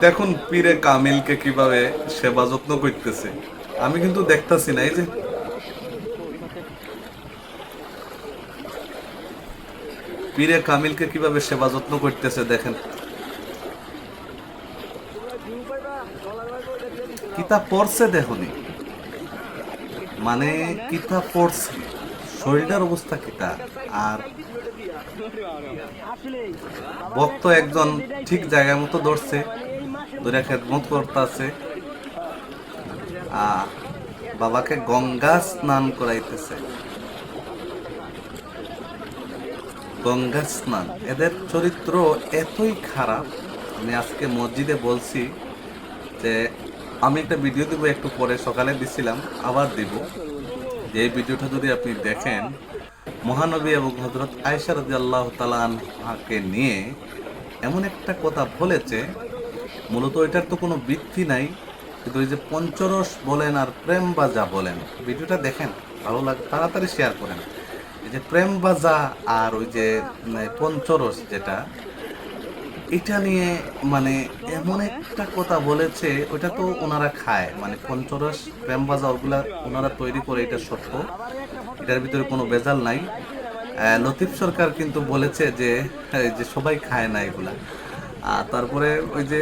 দেখুন পীরে কামিলকে কিভাবে সেবা যত্ন করতেছে। আমি কিন্তু দেখতাছি না, এই যে পীরে কামিলকে কিভাবে সেবা যত্ন করতেছে দেখেন। কিতাব পড়ছে দেখুনি, মানে কিতাব পড়ছে, শরীরের অবস্থা কিতা। আর ভক্ত একজন ঠিক জায়গা মতো ধরছে, ধরে খেদমত করতেছে। বাবাকে গঙ্গা স্নান করাইতেছে, গঙ্গা স্নান। এদের চরিত্র এতই খারাপ। আমি আজকে মসজিদে বলছি যে আমি একটা ভিডিও দিব, একটু পরে সকালে দিছিলাম, আবার দিব। যে এই ভিডিওটা যদি আপনি দেখেন, মহানবী এবং হযরত আয়েশা রাদিয়াল্লাহু তাআলা আনহাকে নিয়ে এমন একটা কথা বলেছে, মূলত এটার তো কোনো ভিত্তি নাই, কিন্তু ওই যে পঞ্চরস বলেন আর প্রেম বাজা বলেন, ভিডিওটা দেখেন, ভালো লাগে, তাড়াতাড়ি শেয়ার করেন। এই যে প্রেম বাজা আর ওই যে পঞ্চরস যেটা, এটা নিয়ে মানে এমন একটা কথা বলেছে, ওটা তো ওনারা খায়, মানে পঞ্চরস প্রেম বাজা ওগুলা ওনারা তৈরি করে, এটা সত্য, এটার ভিতরে কোনো ভেজাল নাই। লতিফ সরকার কিন্তু বলেছে যে এই যে সবাই খায় না এগুলা। তারপরে ওই যে